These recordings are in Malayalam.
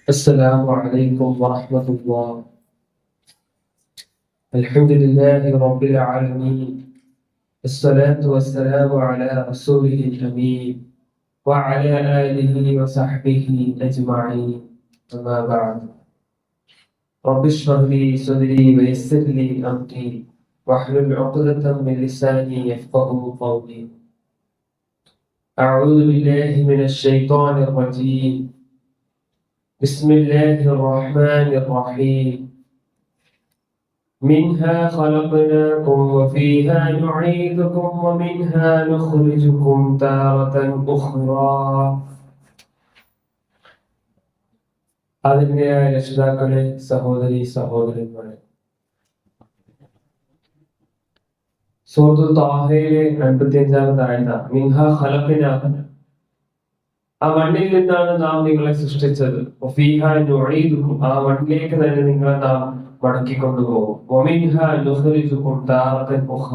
السلام عليكم ورحمة الله. الحمد لله رب العالمين، الصلاة والسلام على رسوله الأمين وعلى آله وصحبه أجمعين، أما بعد. رب اشرح لي صدري ويسر لي أمري واحلل عقدة من لساني يفقهوا قولي. أعوذ بالله من الشيطان الرجيم. بسم الله الرحمن الرحيم. منها خلقناكم وفيها نعيدكم ومنها نخرجكم تارة أخرى. ആദരണീയരായ രക്ഷിതാക്കളെ, സഹോദരി സഹോദരന്മാരെ, സൂറത്തുൽ ത്വാഹയിലെ 55-ാമത്തെ ആയത്ത്, മിൻഹാ ഖലഖനാകും, ആ മണ്ണിൽ നിന്നാണ് നാം നിങ്ങളെ സൃഷ്ടിച്ചത്, വഫീഹാ നുഈദുകും, ആ മണ്ണിലേക്ക് തന്നെ നിങ്ങളെ നാം മടക്കിക്കൊണ്ടുപോകും, വമിൻഹാ നുഖ്രിജുകും താറത്തൻ ഉഖ്റ,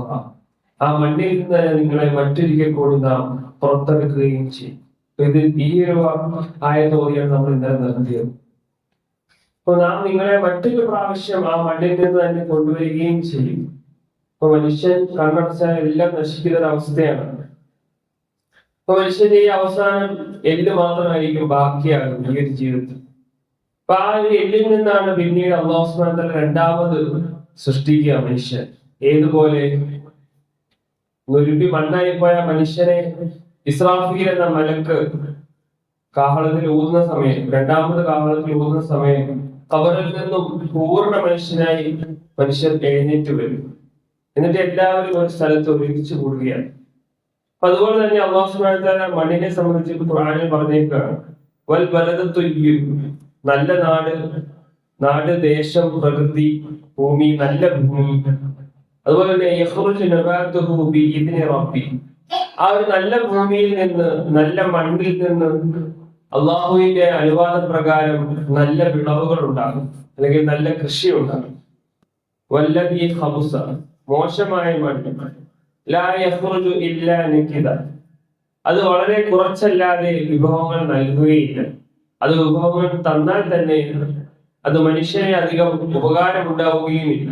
ആ മണ്ണിൽ നിന്ന് തന്നെ നിങ്ങളെ മറ്റൊരിക്കൽ കൂടി നാം പുറത്തെടുക്കുകയും ചെയ്യും. ഇത് ഈ ഒരു ആയത്ത് ഓതിയാണ് നമ്മൾ ഇന്നലെ നിർത്തിയത്. അപ്പൊ നാം നിങ്ങളെ മറ്റൊരു പ്രാവശ്യം ആ മണ്ണിൽ നിന്ന് തന്നെ കൊണ്ടുവരികയും ചെയ്യും. അപ്പൊ മനുഷ്യൻ കണ്ണടച്ചാൽ എല്ലാം നശിക്കുന്ന ഒരു അവസ്ഥയാണ്. അപ്പൊ മനുഷ്യന്റെ ഈ അവസാനം എല്ല് മാത്രമായിരിക്കും ബാക്കിയാകും ഈ ഒരു ജീവിതത്തിൽ. അപ്പൊ ആ ഒരു എല്ലിൽ നിന്നാണ് പിന്നീട് അല്ലാഹു സുബ്ഹാനഹു വ തആല രണ്ടാമത് സൃഷ്ടിക്കുക മനുഷ്യൻ. ഏതുപോലെ ഒരുപി മണ്ണായി പോയ മനുഷ്യനെ ഇസ്രാഫീൽ എന്ന മലക്ക് കാഹളത്തിൽ ഊതുന്ന സമയം, രണ്ടാമത് കാഹളത്തിൽ ഊതുന്ന സമയം, ഖബറിൽ നിന്നും പൂർണ്ണ മനുഷ്യനായി മനുഷ്യൻ എഴുന്നേറ്റ് വരും. എന്നിട്ട് എല്ലാവരും ഒരു സ്ഥലത്ത് ഒരുമിച്ച് കൂടുകയാണ്. അപ്പൊ അതുപോലെ തന്നെ അല്ലാഹു സുബ്ഹാനഹു വ തആല മണ്ണിനെ സംബന്ധിച്ച് ഖുർആനിൽ പറഞ്ഞേക്കാണ്, വൽ ബലദു തയ്യിബ്, നല്ല നാട്, നാട്, ദേശം, പ്രകൃതി, ഭൂമി, നല്ല ഭൂമി. അതുപോലെ തന്നെ യഖ്റുജു നബാതുഹു ബിഇദ്നി റബ്ബി, ആ ഒരു നല്ല ഭൂമിയിൽ നിന്ന്, നല്ല മണ്ണിൽ നിന്ന് അള്ളാഹുവിന്റെ അനുവാദ പ്രകാരം നല്ല വിളവുകൾ ഉണ്ടാകും, അല്ലെങ്കിൽ നല്ല കൃഷി ഉണ്ടാകും. വല്ലദീ ഖബുസ, മോശമായ മണ്ണ്, ലാ യഖ്റുജു ഇല്ലാ നകിദ, അത് വളരെ കുറച്ചല്ലാതെ വിഭവങ്ങൾ നൽകുകയില്ല. അത് വിഭവങ്ങൾ തന്നാൽ തന്നെ അത് മനുഷ്യനെ അധികം ഉപകാരം ഉണ്ടാവുകയുമില്ല.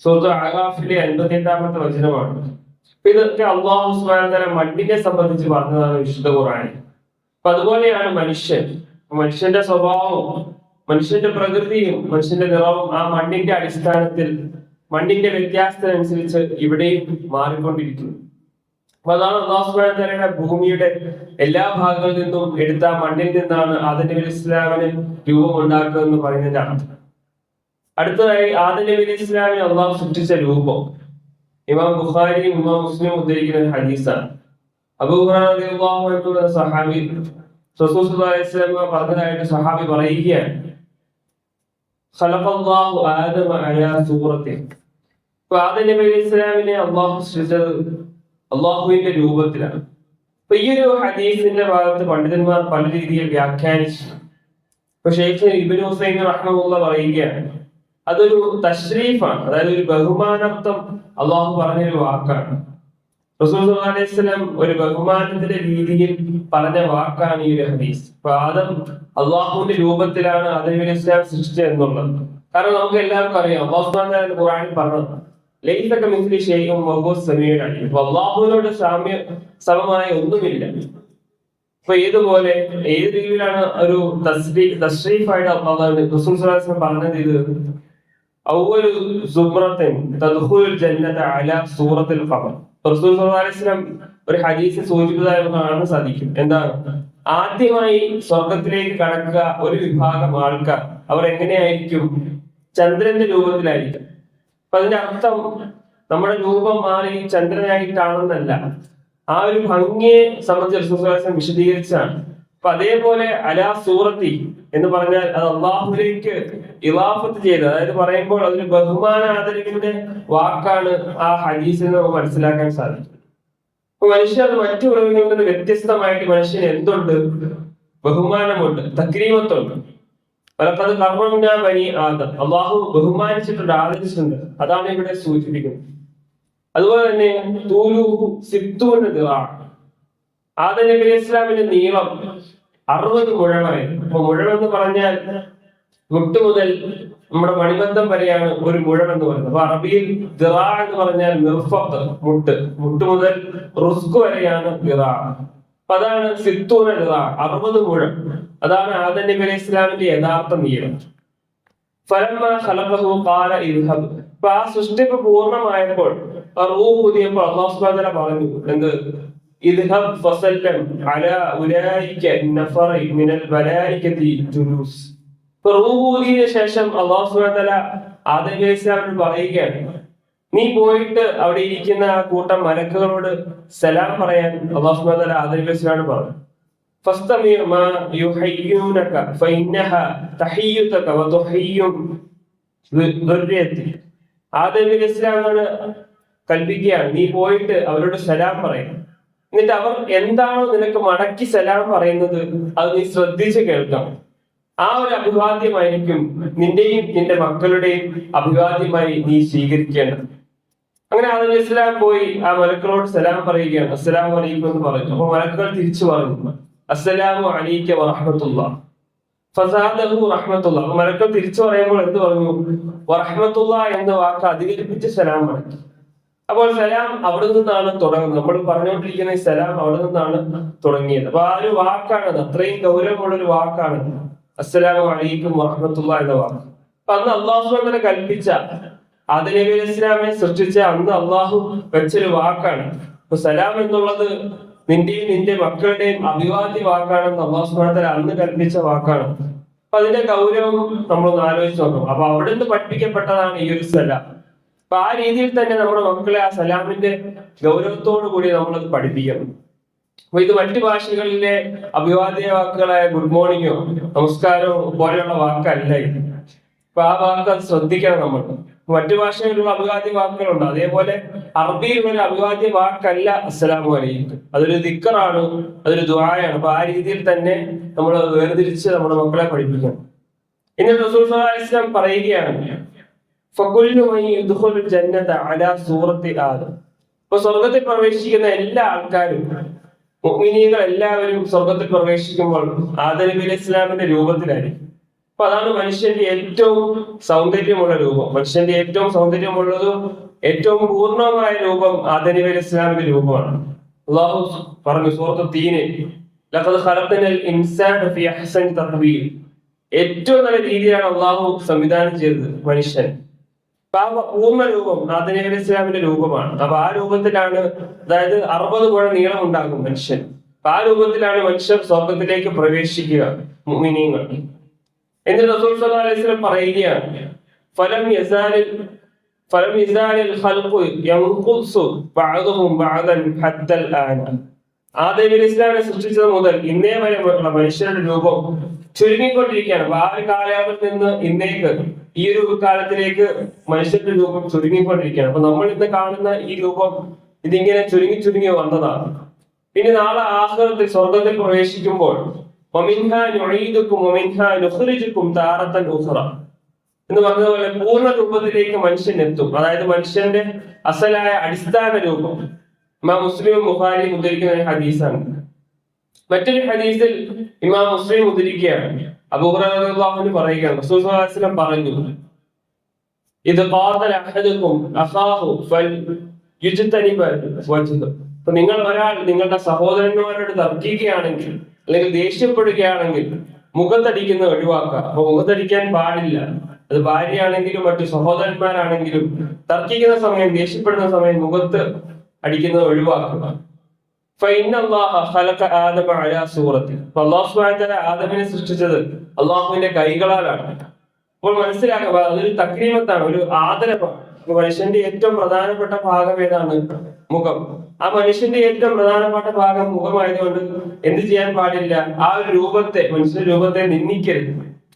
സൂറത്തുൽ അഅറാഫിലെ 58-ാമത്തെ വചനമാണ്. ഇതൊക്കെ അല്ലാഹു സുബ്ഹാനഹു വ തആല മണ്ണിനെ സംബന്ധിച്ച് പറഞ്ഞതാണ് വിശുദ്ധ ഖുർആനിൽ. അപ്പൊ അതുപോലെയാണ് മനുഷ്യൻ. മനുഷ്യന്റെ സ്വഭാവവും മനുഷ്യന്റെ പ്രകൃതിയും മനുഷ്യന്റെ നിറവും ആ മണ്ണിന്റെ അടിസ്ഥാനത്തിൽ, മണ്ണിന്റെ വ്യത്യാസത്തിനനുസരിച്ച് ഇവിടെയും മാറിക്കൊണ്ടിരിക്കുന്നു. അപ്പൊ അതാണ് അല്ലാഹു സുബ്ഹാനഹു വ തആലയുടെ ഭൂമിയുടെ എല്ലാ ഭാഗങ്ങളിൽ നിന്നും എടുത്ത മണ്ണിൽ നിന്നാണ് ആദം നബി ഇസ്ലാമിന് രൂപം ഉണ്ടാക്കുക എന്ന് പറയുന്നതിന്റെ അർത്ഥം. അടുത്തതായി ആദം നബി ഇസ്ലാമിന് അള്ളാഹു സൃഷ്ടിച്ച രൂപം ഇമാം ബുഖാരിയും ഇമാം മുസ്ലിം ഉദ്ധരിക്കുന്ന ഹദീസാണ്. അബൂ ഹുറൈറ റളിയല്ലാഹു അൻഹു എന്ന സഹാബി റസൂൽ സല്ലല്ലാഹു അലൈഹി വസല്ലം പറഞ്ഞതായിട്ട് സഹാബി പറയുകയാണ്, ഖലഖല്ലാഹു ആദമ അലാ സൂറത്തിഹി, അപ്പോൾ ആദം നബി ഇസ്ലാമിനെ അള്ളാഹു സൃഷ്ടിച്ചത് അള്ളാഹുവിന്റെ രൂപത്തിലാണ്. അപ്പൊ ഈ ഒരു ഹദീസിന്റെ ഭാഗത്ത് പണ്ഡിതന്മാർ പല രീതിയിൽ വ്യാഖ്യാനിച്ചു. ഇപ്പൊ ഷെയ്ഖ് ഇബ്നു ഉസൈമീൻ റഹ്മത്തുള്ളാഹി പറയുകയാണ്, അതൊരു തശ്രീഫാണ്, അതായത് ഒരു ബഹുമാനാർത്ഥം അള്ളാഹു പറഞ്ഞൊരു വാക്കാണ്. റസൂൽ സല്ലല്ലാഹു അലൈഹി വസല്ലം ഒരു ബഹുമാനത്തിന്റെ രീതിയിൽ പറഞ്ഞ വാക്കാണ് ഈ ഒരു ഹദീസ്. അപ്പൊ ആദം അള്ളാഹുവിന്റെ രൂപത്തിലാണ് ആദം നബി ഇസ്ലാം സൃഷ്ടിച്ചത് എന്നുള്ളത്. കാരണം നമുക്ക് എല്ലാവർക്കും അറിയാം, അല്ലാഹു സുബ്ഹാനഹു വ തആല ഖുർആനിൽ പറഞ്ഞത് ലൈസ കമിസ്ലി ഷൈഉൻ വഹുവ സമീഉൽ അലീം, അല്ലാഹുവിനോട് സമമായ ഒന്നുമില്ല. അപ്പൊ ഏതുപോലെ, ഏത് രീതിയിലാണ് ഒരു തശ്രീഫായിട്ട് അല്ലാഹു റസൂൽ സല്ലല്ലാഹു അലൈഹി വസല്ലം പറഞ്ഞത്? ഇത് അവ്വലു സുബ്റത്തിൻ തദ്ഖുലുൽ ജന്നത അലാ സൂറത്തുൽ ഖമർ. റസൂൽ സല്ലല്ലാഹു അലൈഹി വസല്ലം ഒരു ഹദീസ് സൂചിപ്പിച്ചതായി കാണാൻ സാധിക്കും. എന്താണ്? ആദ്യമായി സ്വർഗത്തിലേക്ക് കടക്കുക ഒരു വിഭാഗം ആൾക്കാർ, അവർ എങ്ങനെയായിരിക്കും? ചന്ദ്രന്റെ രൂപത്തിലായിരിക്കും. അപ്പൊ അതിന്റെ അർത്ഥം നമ്മുടെ രൂപം മാറി ചന്ദ്രനായിട്ടാണെന്നല്ല, ആ ഒരു ഭംഗിയെ സംബന്ധിച്ച് റസൂൽ സല്ലല്ലാഹു അലൈഹി വസല്ലം വിശദീകരിച്ചാണ്. അപ്പൊ അതേപോലെ അലാ സൂറത്തി എന്ന് പറഞ്ഞാൽ അത് അള്ളാഹുവിലേക്ക് ഇളാഫത്ത് ചെയ്ത്, അതായത് പറയുമ്പോൾ അതൊരു ബഹുമാന ആദരവിന്റെ വാക്കാണ് ആ ഹദീസിൽ നമുക്ക് മനസ്സിലാക്കാൻ സാധിക്കും. അപ്പൊ മനുഷ്യർ മറ്റു മൃഗങ്ങളിൽ നിന്ന് വ്യത്യസ്തമായിട്ട് മനുഷ്യന് എന്തുണ്ട്? ബഹുമാനമുണ്ട്, തക്രീമത്തുണ്ട്. വലഖദ് കർറംനാ ബനി ആദം, അള്ളാഹു ബഹുമാനിച്ചിട്ടുണ്ട്, ആദരിച്ചിട്ടുണ്ട്. അതാണ് ഇവിടെ സൂചിപ്പിക്കുന്നത്. അതുപോലെ തന്നെ തൂലുഹു സിത്തൂന ദിറാ, ആദം നബി അലൈഹി ഇസ്ലാമിന്റെ നീളം 60 മുഴമായിരുന്നു. അപ്പൊ മുഴമെന്ന് പറഞ്ഞാൽ മുട്ട് മുതൽ നമ്മുടെ മണിബന്ധം വരെയാണ് ഒരു മുഴം എന്ന് പറയുന്നത്. അപ്പൊ അറബിയിൽ ദിറാ എന്ന് പറഞ്ഞാൽ മിർഫഖ്, മുട്ട് മുതൽ റുസ്ക് വരെയാണ് ദിറാ. അപ്പൊ അതാണ് സിത്തൂന ദിറാ, 60 മുഴം. അതാണ് ആദം നബി അലൈഹി ഇസ്ലാമിന്റെ യഥാർത്ഥ നീളം. ഫലമ്മാ ഖലഖഹു ഖാല ഇദ്ഹബ്, അപ്പൊ ആ സൃഷ്ടിപ്പ് പൂർണ്ണമായപ്പോൾ, റൂഹ് ഊതിയപ്പോൾ അല്ലാഹു സുബ്ഹാനഹു വ തആല പറഞ്ഞു എന്ത്? ഇദ്ഹബ് ഫസല്ലം അലാ ഉലൈക നഫറി മിനൽ മലായികതി ജുലൂസ്. റൂഹ് ഊതിയതിനു ശേഷം അല്ലാഹു സുബ്ഹാനഹു വ തആല ആദം നബി അലൈഹി ഇസ്ലാമിനോട് പറയുകയാണ്, നീ പോയിട്ട് അവിടെ ഇരിക്കുന്ന ആ കൂട്ടം മലക്കുകളോട് സലാം പറയാൻ അല്ലാഹു സുബ്ഹാനഹു വ തആല ആദം നബി അലൈഹി ഇസ്ലാമിനോട് പറഞ്ഞു. ഫസ്തമി മാ യുഹയ്യൂനക ഫഇന്നഹ തഹിയ്യുതക വതുഹിയ്യും ദുർരിയതി. ആദം നബി അലൈഹി ഇസ്ലാമിനോട് കൽപ്പിക്കുകയാണ്, നീ പോയിട്ട് അവരോട് സലാം പറയും. എന്നിട്ട് അവർ എന്താണോ നിനക്ക് മടക്കി സലാം പറയുന്നത് അത് നീ ശ്രദ്ധിച്ച് കേൾക്കണം. ആ ഒരു അഭിവാദ്യമായിരിക്കും നിന്റെയും നിന്റെ മക്കളുടെയും അഭിവാദ്യമായി നീ സ്വീകരിക്കേണ്ടത്. അങ്ങനെ ആദം നബി ഇസ്ലാം പോയി ആ മലക്കളോട് സലാം പറയുകയാണ്. അസ്സലാമു അലൈക്കും എന്ന് പറഞ്ഞു. അപ്പൊ മലക്കുകൾ തിരിച്ചു പറഞ്ഞു, അസ്സലാമു അലൈക വറഹ്മത്തുള്ളാഹ്. ഫസാദഹു റഹ്മത്തുള്ളാഹ്. അപ്പൊ മലക്കൾ തിരിച്ചു പറയുമ്പോൾ എന്ത് പറഞ്ഞു? വറഹ്മത്തുള്ളാഹ് എന്ന വാക്ക് അധികരിപ്പിച്ച് സലാം പറഞ്ഞു. അപ്പോൾ സലാം അവിടെ നിന്നാണ് തുടങ്ങുന്നത്. നമ്മൾ പറഞ്ഞുകൊണ്ടിരിക്കുന്ന ഈ സലാം അവിടെ നിന്നാണ് തുടങ്ങിയത്. അപ്പൊ ആ ഒരു വാക്കാണത്, അത്രയും ഗൗരവമുള്ള ഒരു വാക്കാണ് അസ്സലാമു അലൈക്കും വറഹ്മത്തുള്ളാഹി എന്ന വാക്ക്. അപ്പൊ അന്ന് അല്ലാഹു സുബ്ഹാനഹു വ തആല കൽപ്പിച്ച, ആദം നബി അലൈഹി ഇസ്ലാമിനെ സൃഷ്ടിച്ച അന്ന് അള്ളാഹു വെച്ചൊരു വാക്കാണ്. അപ്പൊ സലാം എന്നുള്ളത് നിന്റെയും നിന്റെ മക്കളുടെയും അഭിവാദ്യ വാക്കാണെന്ന് അല്ലാഹു സുബ്ഹാനഹു വ തആല അന്ന് കൽപ്പിച്ച വാക്കാണ്. അപ്പൊ അതിന്റെ ഗൗരവം നമ്മളൊന്ന് ആലോചിച്ച് നോക്കണം. അപ്പൊ അവിടുന്ന് പഠിപ്പിക്കപ്പെട്ടതാണ് ഈ ഒരു സലാം. അപ്പൊ ആ രീതിയിൽ തന്നെ നമ്മുടെ മക്കളെ ആ സലാമിന്റെ ഗൗരവത്തോടു കൂടി നമ്മളത് പഠിപ്പിക്കണം. അപ്പൊ ഇത് മറ്റു ഭാഷകളിലെ അഭിവാദ്യ വാക്കുകളായ ഗുഡ് മോർണിംഗോ നമസ്കാരമോ പോലെയുള്ള വാക്കല്ല ഇത്. അപ്പൊ ആ വാക്ക് അത് ശ്രദ്ധിക്കണം നമ്മൾ. മറ്റു ഭാഷകളിലുള്ള അഭിവാദ്യ വാക്കുകളുണ്ട്, അതേപോലെ അറബിയിലുള്ള ഒരു അഭിവാദ്യ വാക്കല്ല അസ്സലാമു അലൈക്കും. അതൊരു ദിക്റാണ്, അതൊരു ദുആയാണ്. അപ്പൊ ആ രീതിയിൽ തന്നെ നമ്മൾ വേർതിരിച്ച് നമ്മുടെ മക്കളെ പഠിപ്പിക്കണം. എന്നിട്ട് റസൂൽ സ്വല്ലല്ലാഹു അലൈഹി വസല്ലം പറയുകയാണ്, ഫകുല്ലു മൻ യദ്ഖുലുൽ ജന്നത അലാ സൂറത്തി ആദം. അപ്പൊ സ്വർഗത്തിൽ പ്രവേശിക്കുന്ന എല്ലാ ആൾക്കാരും, മുഅ്മിനീങ്ങൾ എല്ലാവരും സ്വർഗത്തിൽ പ്രവേശിക്കുമ്പോൾ ആദം നബി അലൈഹി ഇസ്ലാമിന്റെ രൂപത്തിലായിരിക്കും. അപ്പൊ അതാണ് മനുഷ്യന്റെ ഏറ്റവും സൗന്ദര്യമുള്ള രൂപം. മനുഷ്യന്റെ ഏറ്റവും സൗന്ദര്യമുള്ളതും ഏറ്റവും പൂർണ്ണമായ രൂപം ആദം നബി അലൈഹി ഇസ്ലാമിന്റെ രൂപമാണ്. അല്ലാഹു പറഞ്ഞു സൂറത്ത് തീനിൽ, ലഖദ് ഖലഖനൽ ഇൻസാന ഫീ അഹ്സനി തഖ്വീം. ഏറ്റവും നല്ല രീതിയിലാണ് അള്ളാഹു സംവിധാനം ചെയ്തത് മനുഷ്യൻ. അപ്പൊ ആ പൂർണ്ണ രൂപം ആദം നബി അലൈഹി ഇസ്ലാമിന്റെ രൂപമാണ്. അപ്പൊ ആ രൂപത്തിലാണ്, അതായത് 60 മുഴ നീളം ഉണ്ടാകും മനുഷ്യൻ. അപ്പൊ ആ രൂപത്തിലാണ് മനുഷ്യർ സ്വർഗത്തിലേക്ക് പ്രവേശിക്കുക, മുഅ്മിനീങ്ങൾ. എന്നിട്ട് റസൂൽ സ്വല്ലല്ലാഹു അലൈഹി വസല്ലം പറയുകയാണ്, ഫലം യസാലിൽ ഖൽഖു യൻഖുസു ബഅദുഹും ബഅദൻ ഹത്തൽ ആന. ആദം നബി അലൈഹി ഇസ്ലാമിനെ സൃഷ്ടിച്ചത് മുതൽ ഇന്നേ വരെ ഉള്ള മനുഷ്യരുടെ രൂപം ചുരുങ്ങിക്കൊണ്ടിരിക്കുകയാണ്. അപ്പൊ ആ ഒരു കാലയളവിൽ നിന്ന് ഇന്നേക്ക് ഈ ഒരു കാലത്തിലേക്ക് മനുഷ്യന്റെ രൂപം ചുരുങ്ങിക്കൊണ്ടിരിക്കുകയാണ്. അപ്പൊ നമ്മൾ ഇന്ന് കാണുന്ന ഈ രൂപം ഇതിങ്ങനെ ചുരുങ്ങി ചുരുങ്ങി വന്നതാണ്. പിന്നെ നാളെ ആഖിറത്തിൽ സ്വർഗത്തിൽ പ്രവേശിക്കുമ്പോൾ വമിൻഹാ നുഈദുകും വമിൻഹാ നുഖ്രിജുകും താറത്തൻ ഉഖറ എന്ന് പറഞ്ഞതുപോലെ പൂർണ്ണ രൂപത്തിലേക്ക് മനുഷ്യൻ എത്തും. അതായത് മനുഷ്യന്റെ അസലായ അടിസ്ഥാന രൂപം. ഇമാം മുസ്ലിം ബുഖാരി ഉദ്ധരിക്കുന്ന ഒരു ഹദീസാണ്. മറ്റൊരു ഹദീസിൽ ഇമാം മുസ്ലിം ഉദ്ധരിക്കുകയാണ്, അബൂ ഹുറൈറ റളിയല്ലാഹു അൻഹു പറയുകയാണ്, റസൂൽ സ്വല്ലല്ലാഹു അലൈഹി വസല്ലം പറഞ്ഞു, ഇത് ഖാതല അഹദുകും അഖാഹു ഫൽയുജ്തനിബ വജ്ഹു. അപ്പൊ നിങ്ങൾ ഒരാൾ നിങ്ങളുടെ സഹോദരന്മാരോട് തർക്കിക്കുകയാണെങ്കിൽ അല്ലെങ്കിൽ ദേഷ്യപ്പെടുകയാണെങ്കിൽ മുഖത്തടിക്കുന്ന ഒഴിവാക്കുക. അപ്പൊ മുഖത്തടിക്കാൻ പാടില്ല. അത് ഭാര്യയാണെങ്കിലും മറ്റു സഹോദരന്മാരാണെങ്കിലും തർക്കിക്കുന്ന സമയം, ദേഷ്യപ്പെടുന്ന സമയം മുഖത്ത് അടിക്കുന്നത് ഒഴിവാക്കുക. ആദമിനെ സൃഷ്ടിച്ചത് അള്ളാഹുവിന്റെ കൈകളാലാണ്. അപ്പോൾ മനസ്സിലാക്കുക, അതൊരു തക്രീമത്താണ്, ഒരു ആദരവാണ്. മനുഷ്യന്റെ ഏറ്റവും പ്രധാനപ്പെട്ട ഭാഗം ഏതാണ്? മുഖം. ആ മനുഷ്യന്റെ ഏറ്റവും പ്രധാനപ്പെട്ട ഭാഗം മുഖമായതുകൊണ്ട് എന്ത് ചെയ്യാൻ പാടില്ല? ആ ഒരു രൂപത്തെ, മനുഷ്യന്റെ രൂപത്തെ നിന്ദിക്കരുത്.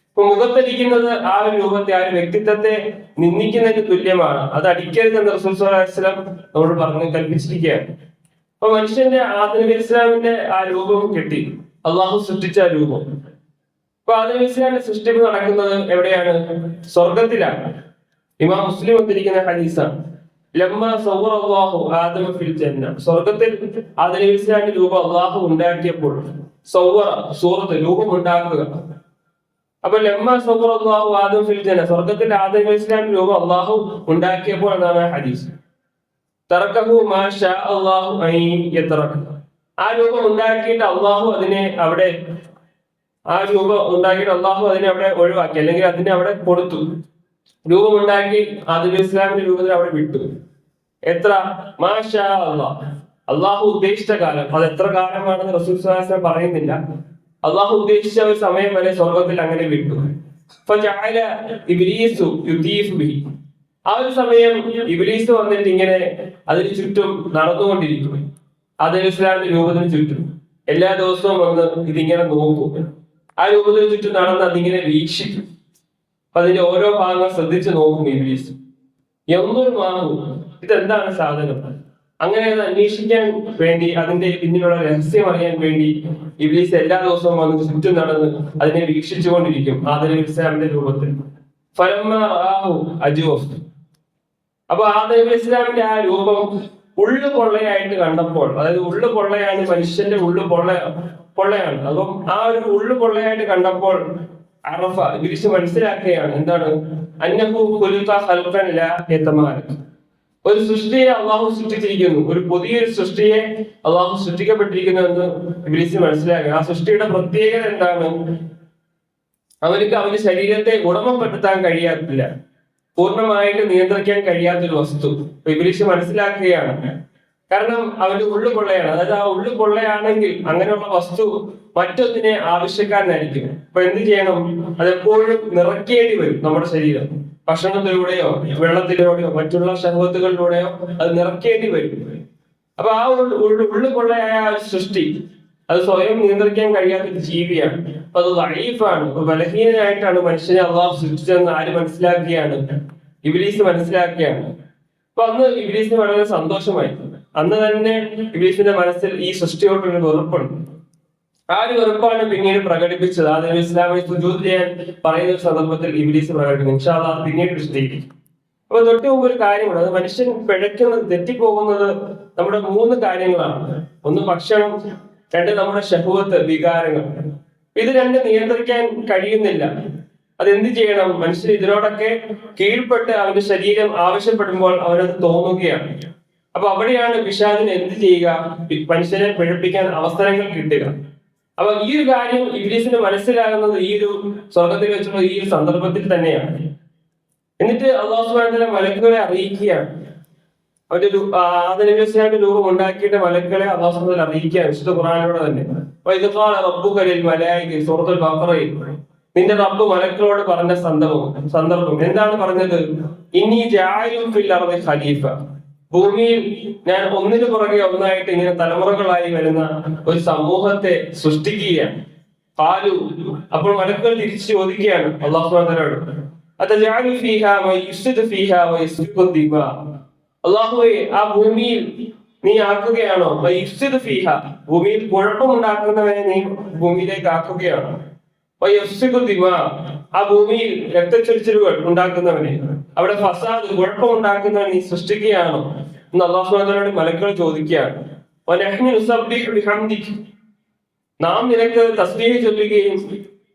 ഇപ്പൊ മുഖത്തടിക്കുന്നത് ആ ഒരു രൂപത്തെ, ആ ഒരു വ്യക്തിത്വത്തെ നിന്ദിക്കുന്നതിന് തുല്യമാണ്. അത് അടിക്കരുത് എന്ന് റസൂൽ സ്വല്ലല്ലാഹു അലൈഹി വസല്ലം നമ്മളോട് പറഞ്ഞു കൽപ്പിച്ചിരിക്കുകയാണ്. അപ്പൊ മനുഷ്യന്റെ ആദം നബി ഇസ്ലാമിന്റെ ആ രൂപം കിട്ടി, അള്ളാഹു സൃഷ്ടിച്ച ആ രൂപം. അപ്പൊ ആദം അലൈഹിസ്സലാമിന്റെ സൃഷ്ടിപ്പ് നടക്കുന്നത് എവിടെയാണ്? സ്വർഗത്തിലാണ്. ഇമാം മുസ്ലിം വന്നിരിക്കുന്ന ഹദീസാണ്. ലമ്മ സവ്വറല്ലാഹു ആദമ ഫിൽ ജന്ന, സ്വർഗത്തിൽ ആദം അലൈഹിസ്സലാമിന്റെ രൂപം അള്ളാഹു ഉണ്ടാക്കിയപ്പോൾ, സവ്വറ സൂറത്ത് രൂപം ഉണ്ടാക്കുക. അപ്പൊ ലമ്മ സവ്വറല്ലാഹു ആദം ഫിൽ ജന്ന, സ്വർഗത്തിൽ ആദം അലൈഹിസ്സലാമിന്റെ രൂപം അള്ളാഹു ഉണ്ടാക്കിയപ്പോൾ എന്നാണ് ഹദീസ്. തറക്കഹു മാ ഷാ അല്ലാഹു അൻ യതറക, ആ രൂപം ഉണ്ടാക്കിയിട്ട് അള്ളാഹു അതിനെ അവിടെ ഒഴിവാക്കി, അല്ലെങ്കിൽ അതിനെ അവിടെ കൊടുത്തു. രൂപമുണ്ടാക്കി ആദം അലൈഹിസ്സലാമിന്റെ രൂപത്തിൽ അവിടെ വിട്ടു. എത്ര? മാഷാ അല്ലാഹ്, അള്ളാഹു ഉദ്ദേശിച്ച കാലം. അത് എത്ര കാലമാണെന്ന് റസൂൽ സ്വല്ലല്ലാഹു അലൈഹി വസല്ലം പറയുന്നില്ല. അള്ളാഹു ഉദ്ദേശിച്ച ഒരു സമയം വരെ സ്വർഗത്തിൽ അങ്ങനെ വിട്ടു. ഫജഅല ഇബ്ലീസു യുതീഫു ബിഹി, ആ ഒരു സമയം ഇബ്ലീസ് വന്നിട്ട് ഇങ്ങനെ അതിന് ചുറ്റും നടന്നുകൊണ്ടിരിക്കും. ആദം അലൈഹിസ്സലാമിന്റെ രൂപത്തിന് ചുറ്റും എല്ലാ ദിവസവും വന്ന് ഇതിങ്ങനെ നോക്കും. ആ രൂപത്തിന് ചുറ്റും നടന്ന് അതിങ്ങനെ വീക്ഷിക്കും. അപ്പൊ അതിന്റെ ഓരോ ഭാഗങ്ങൾ ശ്രദ്ധിച്ചു നോക്കും ഇബ്ലീസ്. യൻദുർ മാഹു, ഇതെന്താണ് സാധനം? അങ്ങനെ അത് അന്വേഷിക്കാൻ വേണ്ടി, അതിന്റെ പിന്നിലുള്ള രഹസ്യം അറിയാൻ വേണ്ടി ഇബ്ലീസ് എല്ലാ ദിവസവും വന്ന് ചുറ്റും നടന്ന് അതിനെ വീക്ഷിച്ചുകൊണ്ടിരിക്കും ആദം അലൈഹിസ്സലാമിന്റെ രൂപത്തിൽ. ഫലമ്മ റആഹു അജ്വഫ്, അപ്പൊ ആദം അലൈഹിസ്സലാമിന്റെ ആ രൂപം ഉള്ളു പൊള്ളയായിട്ട് കണ്ടപ്പോൾ, അതായത് ഉള്ളു പൊള്ളയാണ്, മനുഷ്യന്റെ ഉള്ളു പൊള്ളയാണ്. അപ്പം ആ ഒരു ഉള്ളു പൊള്ളയായിട്ട് കണ്ടപ്പോൾ അറഫ, ഇബ്ലീസ് മനസ്സിലാക്കുകയാണ് എന്താണ്? അന്നഹു ഖുലിഖ ഖൽഖൻ ലാ യതമാലക്, ഒരു സൃഷ്ടിയെ അള്ളാഹു സൃഷ്ടിച്ചിരിക്കുന്നു, ഒരു പുതിയൊരു സൃഷ്ടിയെ അള്ളാഹു സൃഷ്ടിക്കപ്പെട്ടിരിക്കുന്നു എന്ന് ഇബ്ലീസ് മനസ്സിലാക്കുക. ആ സൃഷ്ടിയുടെ പ്രത്യേകത എന്താണ്? അവർക്ക് അവന്റെ ശരീരത്തെ ഉടമപ്പെടുത്താൻ കഴിയാത്തില്ല, പൂർണ്ണമായിട്ട് നിയന്ത്രിക്കാൻ കഴിയാത്തൊരു വസ്തു ഇബ്ലീസ് മനസ്സിലാക്കുകയാണ്. കാരണം അവന്റെ ഉള്ളു പൊള്ളയാണ്. അതായത് ആ ഉള്ളു പൊള്ളയാണെങ്കിൽ അങ്ങനെയുള്ള വസ്തു മറ്റൊന്നിനെ ആവശ്യക്കാരനായിരിക്കും. അപ്പൊ എന്ത് ചെയ്യണം? അതെപ്പോഴും നിറയ്ക്കേണ്ടി വരും. നമ്മുടെ ശരീരം ഭക്ഷണത്തിലൂടെയോ വെള്ളത്തിലൂടെയോ മറ്റുള്ള ശഹവത്തുകളിലൂടെയോ അത് നിറയ്ക്കേണ്ടി വരും. അപ്പൊ ആ ഉള്ളു പൊള്ളയായ ഒരു സൃഷ്ടി അത് സ്വയം നിയന്ത്രിക്കാൻ കഴിയാത്തൊരു ജീവിയാണ്. അപ്പൊ അത് ലൈഫാണ്, ബലഹീനനായിട്ടാണ് മനുഷ്യനെ അള്ളാഹു സൃഷ്ടിച്ചതെന്ന് ആര് മനസ്സിലാക്കുകയാണ്? ഇബ്ലീസ് മനസ്സിലാക്കുകയാണ്. അപ്പൊ അന്ന് ഇബ്ലീസിന് വളരെ സന്തോഷമായി. അന്ന് തന്നെ ഇബ്ലീസിന്റെ മനസ്സിൽ ഈ സൃഷ്ടിയോടുള്ള വെറുപ്പുണ്ട്. ആ ഒരു വെറുപ്പാണ് പിന്നീട് പ്രകടിപ്പിച്ചത്. ആദം അലൈഹിസ്സലാമിനെ സുജൂദ് ചെയ്യാൻ പറയുന്ന ഒരു സന്ദർഭത്തിൽ ഇബ്ലീസ് പ്രകടിപ്പിക്കും. ഇൻഷാ അല്ലാഹ് പിന്നീട് വിശദീകരിക്കും. അപ്പൊ തൊട്ട് മുമ്പ് ഒരു കാര്യമുണ്ട്. അത് മനുഷ്യൻ പിഴയ്ക്കുന്നത്, തെറ്റിപ്പോകുന്നത് നമ്മുടെ 3 കാര്യങ്ങളാണ്. ഒന്ന് ഭക്ഷണം, 2 നമ്മുടെ ശഹ്വത്ത്, വികാരങ്ങൾ. ഇത് 2 നിയന്ത്രിക്കാൻ കഴിയുന്നില്ല. അതെന്ത് ചെയ്യണം? മനുഷ്യൻ ഇതിനോടൊക്കെ കീഴ്പ്പെട്ട് അവന്റെ ശരീരം ആവശ്യപ്പെടുമ്പോൾ അവനത് തോന്നുകയാണ്. അപ്പൊ അവിടെയാണ് പിശാചിന് എന്ത് ചെയ്യുക? മനുഷ്യനെ പിഴപ്പിക്കാൻ അവസരങ്ങൾ കിട്ടുക. അപ്പൊ ഈ ഒരു കാര്യം ഇബ്ലീസിന് മനസ്സിലാകുന്നത് ഈ ഒരു സ്വർഗത്തിൽ വെച്ചുള്ള ഈ ഒരു സന്ദർഭത്തിൽ തന്നെയാണ്. എന്നിട്ട് അല്ലാഹു സുബ്ഹാനഹു വ തആല മലക്കുകളെ അറിയിക്കുകയാണ്. അവന്റെ ആദം അലൈഹിസ്സലാമിന്റെ രൂപം ഉണ്ടാക്കിയിട്ട് മലക്കുകളെ അല്ലാഹു സുബ്ഹാനഹു വ തആല അറിയിക്കുകയാണ് വിശുദ്ധ ഖുർആനിലൂടെ തന്നെ. വഇദ് ഖാല റബ്ബുക ലിൽ മലായിക, സൂറത്തുൽ ബഖറയിൽ നിന്റെ റബ്ബ് മലക്കുകളോട് പറഞ്ഞ സന്ദർഭം എന്താണ് പറഞ്ഞത്? ഇന്നി ജാഇലുൻ ഫിൽ അർദി ഖലീഫ, ഭൂമിയിൽ ഞാൻ ഒന്നിനു പുറകെ ഒന്നായിട്ട് ഇങ്ങനെ തലമുറകളായി വരുന്ന ഒരു സമൂഹത്തെ സൃഷ്ടിക്കുകയാണ്. ഖാലു, അപ്പോൾ മലക്കുകൾ തിരിച്ചു ചോദിക്കുകയാണ് അല്ലാഹു സുബ്ഹാനഹു വ തആലയോട്, അതജഅലു ഫീഹാ വയുഫ്സിദു ഫീഹാ വയസ്ഫിഖു ദിമാ, അല്ലാഹുവേ ആ ഭൂമിയിൽ നീ ആക്കുകയാണോ? വയുഫ്സിദു ഫീഹാ, ഭൂമിയിൽ കുഴപ്പമുണ്ടാക്കുന്നവനെ നീ ഭൂമിയിലേക്ക് ആക്കുകയാണോ? വയസ്ഫിഖു ദിമാ, ആ ഭൂമിയിൽ രക്തച്ചൊരിച്ചിലുകൾ ഉണ്ടാക്കുന്നവനെ, അവിടെ ഫസാദ്, കുഴപ്പമുണ്ടാക്കുന്നവനെ നീ സൃഷ്ടിക്കുകയാണോ എന്ന് അല്ലാഹു സുബ്ഹാനഹു വ തആലയോട് മലക്കുകൾ ചോദിക്കുകയാണ്. വനഹ്നു നുസബ്ബിഹു ബിഹംദിക, നാം നിനക്ക് തസ്ബീഹ് ചൊല്ലുകയും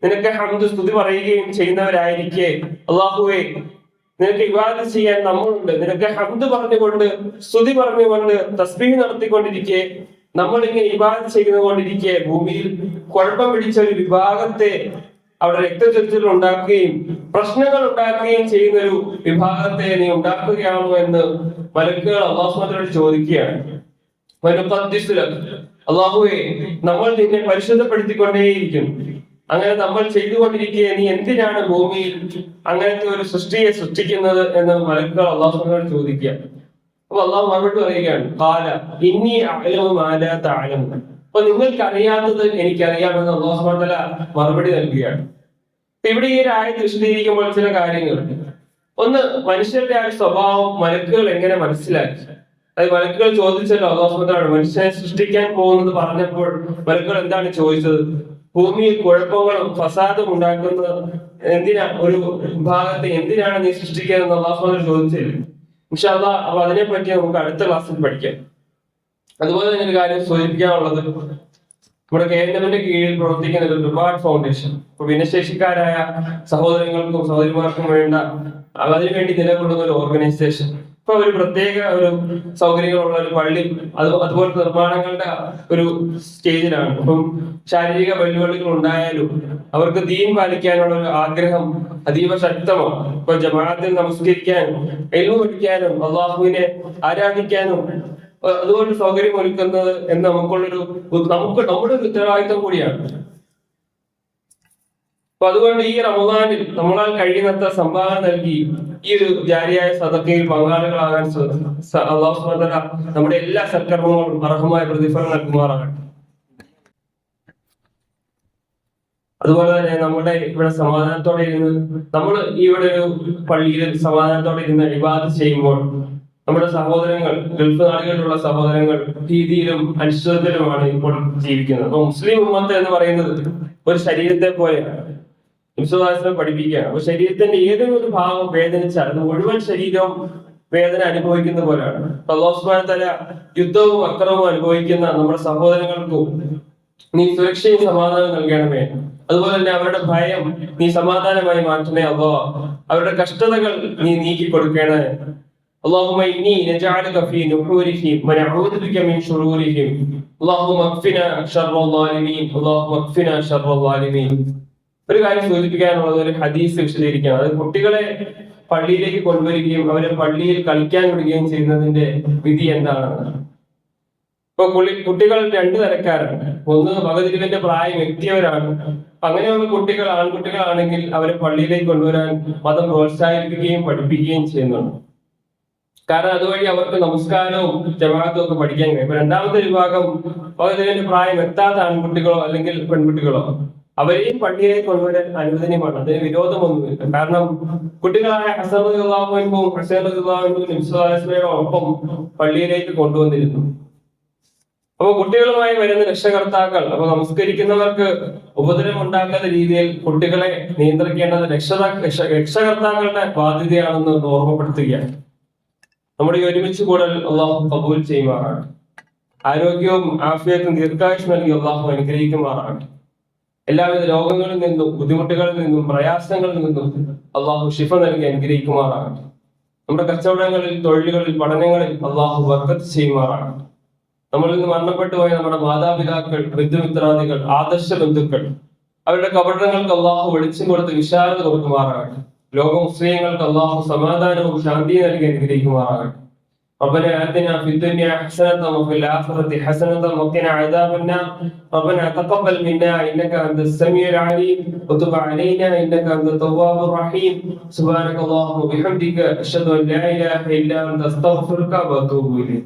നിനക്ക് ഹംദ്, സ്തുതി പറയുകയും ചെയ്യുന്നവരായിരിക്കെ അല്ലാഹുവേ നിനക്ക് ഇബാദത്ത് ചെയ്യാൻ നമ്മളുണ്ട്. നിനക്ക് ഹംദ് പറഞ്ഞുകൊണ്ട്, സ്തുതി പറഞ്ഞുകൊണ്ട്, തസ്ബീഹ് നടത്തിക്കൊണ്ടിരിക്കെ, നമ്മൾ ഇങ്ങനെ ഇബാദത്ത് ചെയ്തുകൊണ്ടിരിക്കെ ഭൂമിയിൽ കുഴപ്പം പിടിച്ച ഒരു വിഭാഗത്തെ, അവിടെ രക്തചൊരിച്ചിൽ ഉണ്ടാക്കുകയും പ്രശ്നങ്ങൾ ഉണ്ടാക്കുകയും ചെയ്യുന്ന ഒരു വിഭാഗത്തെ നീ ഉണ്ടാക്കുകയാണോ എന്ന് മലക്കുകൾ അല്ലാഹു സുബ്ഹാനഹു വ തആലയോട് ചോദിക്കുകയാണ്. അല്ലാഹുവേ നമ്മൾ നിന്നെ പരിശുദ്ധപ്പെടുത്തിക്കൊണ്ടേയിരിക്കും. അങ്ങനെ നമ്മൾ ചെയ്തുകൊണ്ടിരിക്കെ നീ എന്തിനാണ് ഭൂമിയിൽ അങ്ങനത്തെ ഒരു സൃഷ്ടിയെ സൃഷ്ടിക്കുന്നത് എന്ന് മലക്കുകൾ അല്ലാഹു സുബ്ഹാനഹു വ തആലയോട് ചോദിക്കുക. അപ്പൊ അള്ളാഹു മറുപടി പറയുകയാണ്, ഖാല ഇന്നി അഅലമു മാ ലാ തഅലമൂൻ, അപ്പൊ നിങ്ങൾക്ക് അറിയാത്തത് എനിക്കറിയാമെന്ന് അല്ലാഹു സുബ്ഹാനഹു വ തആല മറുപടി നൽകുകയാണ്. ഇവിടെ ഈ ഒരു ആയത്ത് വിശദീകരിക്കുമ്പോൾ ചില കാര്യങ്ങൾ. ഒന്ന്, മനുഷ്യരുടെ ആ ഒരു സ്വഭാവം മലക്കുകൾ എങ്ങനെ മനസ്സിലാക്കി? അത് മലക്കുകൾ ചോദിച്ചല്ലോ അല്ലാഹു സുബ്ഹാനഹു വ തആല മനുഷ്യനെ സൃഷ്ടിക്കാൻ പോകുന്നത് പറഞ്ഞപ്പോൾ മലക്കുകൾ എന്താണ് ചോദിച്ചത്? ഭൂമിയിൽ കുഴപ്പങ്ങളും ഫസാദും ഉണ്ടാക്കുന്നത് ഒരു ഭാഗത്തെ എന്തിനാണ് നീ സൃഷ്ടിക്കുക എന്ന് അള്ളാഹു ചോദിച്ചില്ല. ഇൻഷാ അല്ലാഹ് അപ്പൊ അതിനെപ്പറ്റി നമുക്ക് അടുത്ത ക്ലാസ്സിൽ പഠിക്കാം. അതുപോലെ തന്നെ ഒരു കാര്യം സൂചിപ്പിക്കാനുള്ളത്, നമ്മുടെ KNMന്റെ കീഴിൽ പ്രവർത്തിക്കുന്ന ഒരു റിവാർഡ് ഫൗണ്ടേഷൻ, ഇപ്പൊ ഭിന്നശേഷിക്കാരായ സഹോദരങ്ങൾക്കും സഹോദരിമാർക്കും അതിനുവേണ്ടി നിലകൊള്ളുന്ന ഒരു ഓർഗനൈസേഷൻ. ഇപ്പൊ ഒരു പ്രത്യേക ഒരു സൗകര്യങ്ങളുള്ള ഒരു പള്ളി അതുപോലത്തെ നിർമ്മാണങ്ങളുടെ ഒരു സ്റ്റേജിലാണ്. ഇപ്പം ശാരീരിക വെല്ലുവിളികൾ ഉണ്ടായാലും അവർക്ക് ദീൻ പാലിക്കാനുള്ള ഒരു ആഗ്രഹം അതീവ ശക്തമാണ്. ഇപ്പൊ ജമാഅത്തിൽ നമസ്കരിക്കാനും എൽമു പഠിക്കാനും അള്ളാഹുവിനെ ആരാധിക്കാനും അതുപോലെ സൗകര്യം ഒരുക്കുന്നത് എന്ന് നമ്മുടെ ഒരു ഉത്തരവാദിത്വം കൂടിയാണ്. അപ്പൊ അതുകൊണ്ട് ഈ റമദാനിൽ നമ്മളാൽ കഴിയുന്നത്ര സംഭാവന നൽകി ഈ ഒരു ജാരിയായ സദഖയിൽ പങ്കാളികളാകാൻ അല്ലാഹു സുബ്ഹാനഹു വ തആല നമ്മുടെ എല്ലാ സൽക്കർമ്മങ്ങളും അർഹമായ പ്രതിഫലം നൽകുമാറാകട്ടെ. അതുപോലെ തന്നെ നമ്മുടെ ഇവിടെ സമാധാനത്തോടെ ഇരുന്ന് നമ്മൾ ഇവിടെ ഒരു പള്ളിയിൽ സമാധാനത്തോടെ ഇരുന്ന് ഇബാദത്ത് ചെയ്യുമ്പോൾ നമ്മുടെ സഹോദരങ്ങൾ, ഗൾഫ് നാടുകളിലുള്ള സഹോദരങ്ങൾ ഭീതിയിലും അനിശ്ചിതത്തിലുമാണ് ഇപ്പോൾ ജീവിക്കുന്നത്. അപ്പൊ മുസ്ലിം ഉമ്മത്ത് എന്ന് പറയുന്നത് ഒരു ശരീരത്തെ പോലെയാണ്. വിശ്വാസം പഠിപ്പിക്കുകയാണ്. അപ്പൊ ശരീരത്തിന്റെ ഏതൊരു ഒരു ഭാഗം വേദനിച്ചാൽ അത് മുഴുവൻ ശരീരവും വേദന അനുഭവിക്കുന്ന പോലെയാണ്. അല്ലാഹു സുബ്ഹാനഹു വ തആല യുദ്ധവും അക്രമവും അനുഭവിക്കുന്ന നമ്മുടെ സഹോദരങ്ങൾക്കും നീ സുരക്ഷയും സമാധാനം നൽകണമേ. അതുപോലെ തന്നെ അവരുടെ ഭയം നീ സമാധാനമായി മാറ്റണേ അല്ലാഹ്. അവരുടെ കഷ്ടതകൾ നീ നീക്കി കൊടുക്കണേ. اللهم إني نجعلك في نحورهم ونعوذ بك من شرورهم اللهم اكفنا شر الظالمين اللهم اكفنا شر الظالمين. ഒരു കാര്യം സൂചിപ്പിക്കാനുള്ളത്, ഒരു ഹദീസ് വിശദീകരിക്കുകയാണ്. അത് കുട്ടികളെ പള്ളിയിലേക്ക് കൊണ്ടുവരികയും അവരെ പള്ളിയിൽ കളിക്കാൻ വിടുകയും ചെയ്യുന്നതിന്റെ വിധി എന്താണ്? ഇപ്പൊ കുട്ടികൾ രണ്ടു തരക്കാരാണ്. ഒന്ന് വകതിരിവിന്റെ പ്രായം എത്തിയവരാണ്. അങ്ങനെയുള്ള കുട്ടികൾ ആൺകുട്ടികളാണെങ്കിൽ അവരെ പള്ളിയിലേക്ക് കൊണ്ടുവരാൻ മതം പ്രോത്സാഹിപ്പിക്കുകയും പഠിപ്പിക്കുകയും ചെയ്യുന്നുണ്ട്. കാരണം അതുവഴി അവർക്ക് നമസ്കാരവും ജമാഅത്തും ഒക്കെ പഠിക്കാൻ കഴിയും. ഇപ്പൊ രണ്ടാമത്തെ വിഭാഗം വകതിരിവിന്റെ പ്രായം എത്താത്ത ആൺകുട്ടികളോ അല്ലെങ്കിൽ പെൺകുട്ടികളോ അവരെയും പള്ളിയിലേക്ക് കൊണ്ടുവരാൻ അനുവദനീയമാണ്. അതിന് വിരോധമൊന്നുമില്ല. കാരണം കുട്ടികളായ ഹസൻ റളിയല്ലാഹു അൻഹുവും ഹുസൈൻ റളിയല്ലാഹു അൻഹുവും നബി സല്ലല്ലാഹു അലൈഹി വസല്ലമയുടെ ഒപ്പം പള്ളിയിലേക്ക് കൊണ്ടുവന്നിരുന്നു. അപ്പൊ കുട്ടികളുമായി വരുന്ന രക്ഷകർത്താക്കൾ, അപ്പൊ നമസ്കരിക്കുന്നവർക്ക് ഉപദ്രവം ഉണ്ടാക്കുന്ന രീതിയിൽ കുട്ടികളെ നിയന്ത്രിക്കേണ്ടത് രക്ഷകർത്താക്കളുടെ ബാധ്യതയാണെന്ന് ഓർമ്മപ്പെടുത്തുകയാണ്. നമ്മുടെ ഈ ഒരുമിച്ച് കൂടൽ അള്ളാഹു കബൂൽ ചെയ്യുമാറാകട്ടെ. ആരോഗ്യവും ആഫിയത്തും ദീർഘായുസ്സും നൽകി അള്ളാഹു അനുഗ്രഹിക്കുമാറാകട്ടെ. എല്ലാവിധ രോഗങ്ങളിൽ നിന്നും ബുദ്ധിമുട്ടുകളിൽ നിന്നും പ്രയാസങ്ങളിൽ നിന്നും അള്ളാഹു ശിഫ നൽകി അനുഗ്രഹിക്കുമാറാകട്ടെ. നമ്മുടെ കച്ചവടങ്ങളിൽ, തൊഴിലുകളിൽ, പഠനങ്ങളിൽ അള്ളാഹു ബർക്കത്ത് ചെയ്യുമാറാകട്ടെ. നമ്മളിൽ നിന്ന് മരണപ്പെട്ടു പോയ നമ്മുടെ മാതാപിതാക്കൾ, ബന്ധുമിത്രാദികൾ, ആദർശ ബന്ധുക്കൾ, അവരുടെ കപടങ്ങൾക്ക് അള്ളാഹു വെളിച്ചം കൊടുത്ത് വിശാലത കൊടുക്കുമാറാകട്ടെ. ലോക മുസ്ലിങ്ങൾക്ക് അള്ളാഹു സമാധാനവും ശാന്തിയും നൽകി അനുഗ്രഹിക്കുമാറാകട്ടെ. ربنا آتنا في الدنيا حسنة وفي الآخرة حسنة وقنا عذاب النار ربنا تقبل منا إنك أنت السميع العليم وتب علينا إنك أنت التواب الرحيم سبحانك اللهم وبحمدك أشهد أن لا إله إلا أنت أستغفرك وأتوب إليك.